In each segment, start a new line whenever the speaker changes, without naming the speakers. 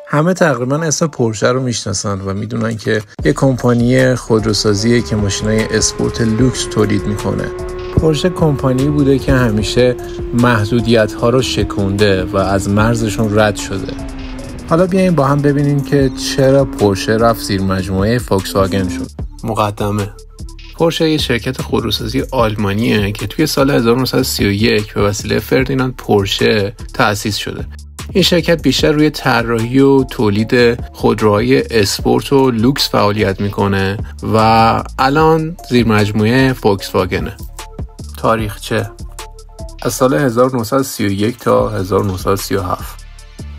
همه تقریبا اسم پورشه رو میشناسن و میدونن که یه کمپانی خودروسازیه که ماشینای اسپورت لوکس تولید میکنه. پورشه کمپانی بوده که همیشه محدودیت‌ها رو شکونده و از مرزشون رد شده. حالا بیاییم با هم ببینیم که چرا پورشه رفت زیر مجموعه فولکس واگن شد. مقدمه: پورشه یه شرکت خودروسازی آلمانیه که توی سال 1931 به وسیله فردیناند پورشه تأسیس شده. این شرکت بیشتر روی طراحی و تولید خودروهای اسپورت و لوکس فعالیت میکنه و الان زیر مجموعه فولکس واگنه. تاریخچه: از سال 1931 تا 1937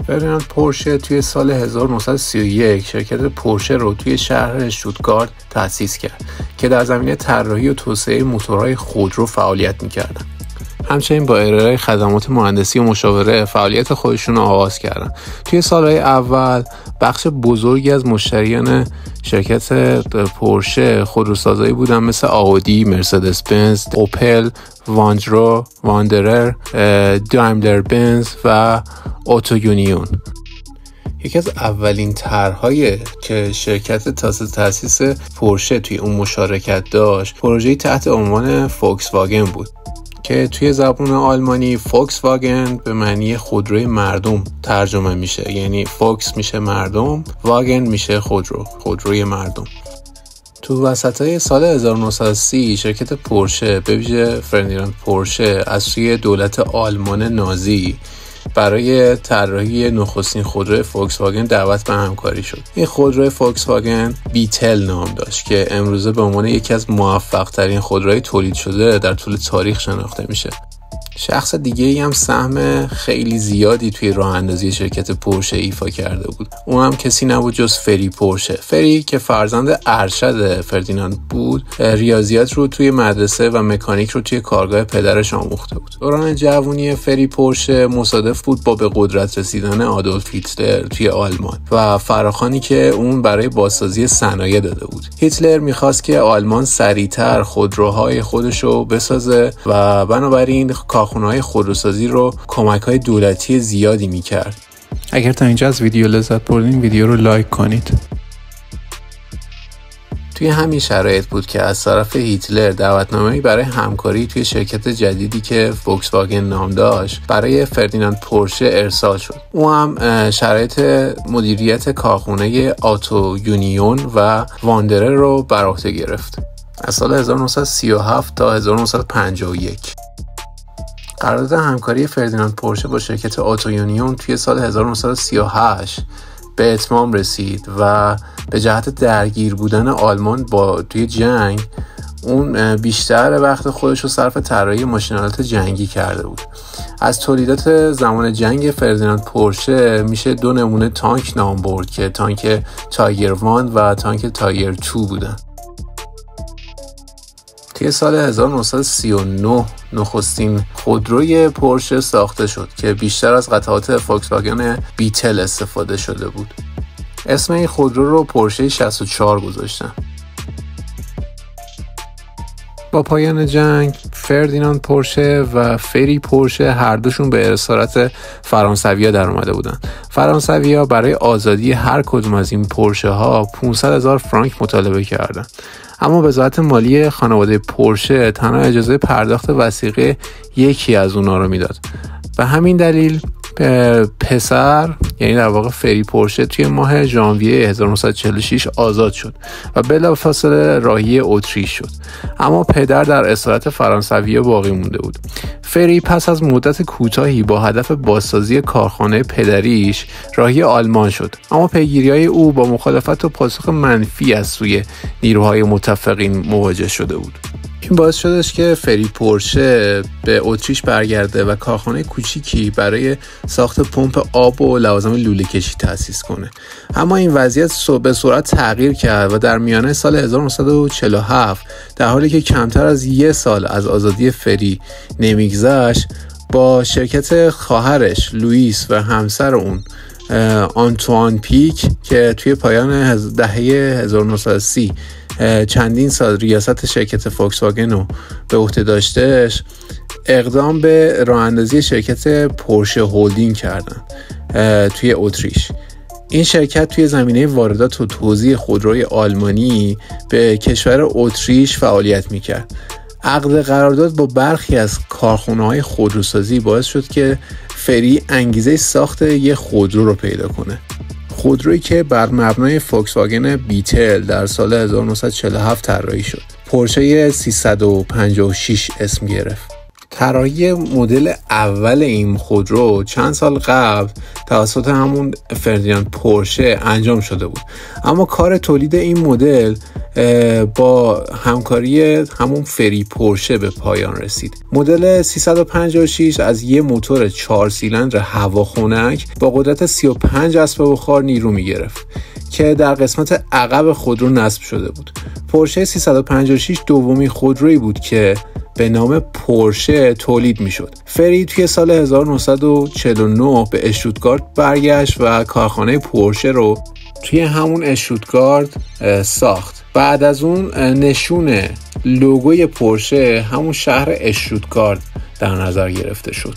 فردیناند پورشه توی سال 1931 شرکت پورشه رو توی شهر شتوتگارت تأسیس کرد که در زمینه طراحی و توسعه موتورهای خودرو فعالیت میکردن. همچنین با ارائه خدمات مهندسی و مشاوره فعالیت خودشون رو آغاز کردن. توی سالهای اول بخش بزرگی از مشتریان شرکت پورشه خودروسازایی بودن مثل آودی، مرسدس بنز، اوپل، واندرو، واندرر، دایملر بنز و اوتو یونیون. یکی از اولین طرح‌هایی که شرکت تأسیس پورشه توی اون مشارکت داشت پروژه‌ای تحت عنوان فولکس واگن بود که توی زبان آلمانی فولکس واگن به معنی خودروی مردم ترجمه میشه، یعنی فولکس میشه مردم، واگن میشه خودروی مردم. تو وسطای سال 1930 شرکت پورشه به ویژه فردیناند پورشه از سوی دولت آلمان نازی برای طراحی نخستین خودروی فولکس واگن دعوت به همکاری شد. این خودروی فولکس واگن بیتل نام داشت که امروزه به عنوان یکی از موفق ترین خودروهای تولید شده در طول تاریخ شناخته میشه. شخص دیگه‌ای هم سهم خیلی زیادی توی راه اندازی شرکت پورشه ایفا کرده بود. اون هم کسی نبود جز فری پورشه. فری که فرزند ارشد فردیناند بود، ریاضیات رو توی مدرسه و مکانیک رو توی کارگاه پدرش آموخته بود. دوران جوانی فری پورشه مصادف بود با به قدرت رسیدن آدولف هیتلر توی آلمان و فراخوانی که اون برای بازسازی صنایع داده بود. هیتلر می‌خواست که آلمان سریعتر خودروهای خودش رو بسازه و بنابراین کارخونه‌های خودروسازی رو کمک‌های دولتی زیادی می‌کرد. اگر تا اینجا از ویدیو لذت بردین ویدیو رو لایک کنید. توی همین شرایط بود که از طرف هیتلر دعوتنامه‌ای برای همکاری توی شرکت جدیدی که فولکس واگن نام داشت برای فردیناند پورشه ارسال شد. او هم شرایط مدیریت کارخونه آتو یونیون و واندرر رو بر عهده گرفت. از سال 1937 تا 1951 قرارداد همکاری فردیناند پورشه با شرکت آتو یونیون توی سال 1938 به اتمام رسید و به جهت درگیر بودن آلمان توی جنگ اون بیشتر وقت خودش رو صرف طراحی ماشین‌آلات جنگی کرده بود. از تولیدات زمان جنگ فردیناند پورشه میشه 2 نمونه تانک نام برد که تانک تایگر 1 و تانک تایگر 2 بودن. توی سال 1939 نخستین خودروی پورشه ساخته شد که بیشتر از قطعات فولکس واگن بیتل استفاده شده بود. اسم این خودرو رو پورشه 64 گذاشتن. با پایان جنگ فردیناند پورشه و فری پورشه هر دوشون به اسارت فرانسویا در اومده بودن. فرانسویا برای آزادی هر کدوم از این پورشه ها 500,000 فرانک مطالبه کردن. اما وزارت مالی خانواده پورشه تنها اجازه پرداخت وثیقه یکی از اونا رو میداد. به همین دلیل پسر، یعنی در واقع فری پورشه، توی ماه ژانویه 1946 آزاد شد و بلافاصله راهی اتریش شد. اما پدر در اسارت فرانسویا باقی مونده بود. فری پس از مدت کوتاهی با هدف بازسازی کارخانه پدریش راهی آلمان شد، اما پیگیری‌های او با مخالفت و پاسخ منفی از سوی نیروهای متفقین مواجه شده بود. این باعث شدش که فری پورشه به اتریش برگرده و کارخانه کوچیکی برای ساخت پمپ آب و لوازم لوله کشی تأسیس کنه. اما این وضعیت به سرعت تغییر کرد و در میانه سال 1947 در حالی که کمتر از 1 سال از آزادی فری نمیگذشت، با شرکت خواهرش لوئیس و همسر اون آنتوان پیک که توی پایان دهه 1930 چندین سال ریاست شرکت فولکس واگن رو به عهده داشتهش، اقدام به راه اندازی شرکت پورشه هولدینگ کردن توی اتریش. این شرکت توی زمینه واردات و توزیع خودروی آلمانی به کشور اتریش فعالیت میکرد. عقد قرارداد با برخی از کارخانه‌های خودروسازی باعث شد که فری انگیزه ساخت یه خودرو رو پیدا کنه. خودرویی که بر مبنای فولکس واگن بیتل در سال 1947 طراحی شد. پورشه 356 اسم گرفت. طراحی مدل اول این خودرو چند سال قبل توسط همون فردیناند پورشه انجام شده بود، اما کار تولید این مدل با همکاری همون فری پورشه به پایان رسید. مدل 356 از یه موتور 4 سیلندر هواخنک با قدرت 35 اسب بخار نیرو می‌گرفت که در قسمت عقب خودرو نصب شده بود. پورشه 356 دومین خودرویی بود که به نام پورشه تولید میشد. فری توی سال 1949 به اشتوتگارت برگشت و کارخانه پورشه رو توی همون اشتوتگارت ساخت. بعد از اون نشون لوگوی پورشه همون شهر اشتوتگارت در نظر گرفته شد.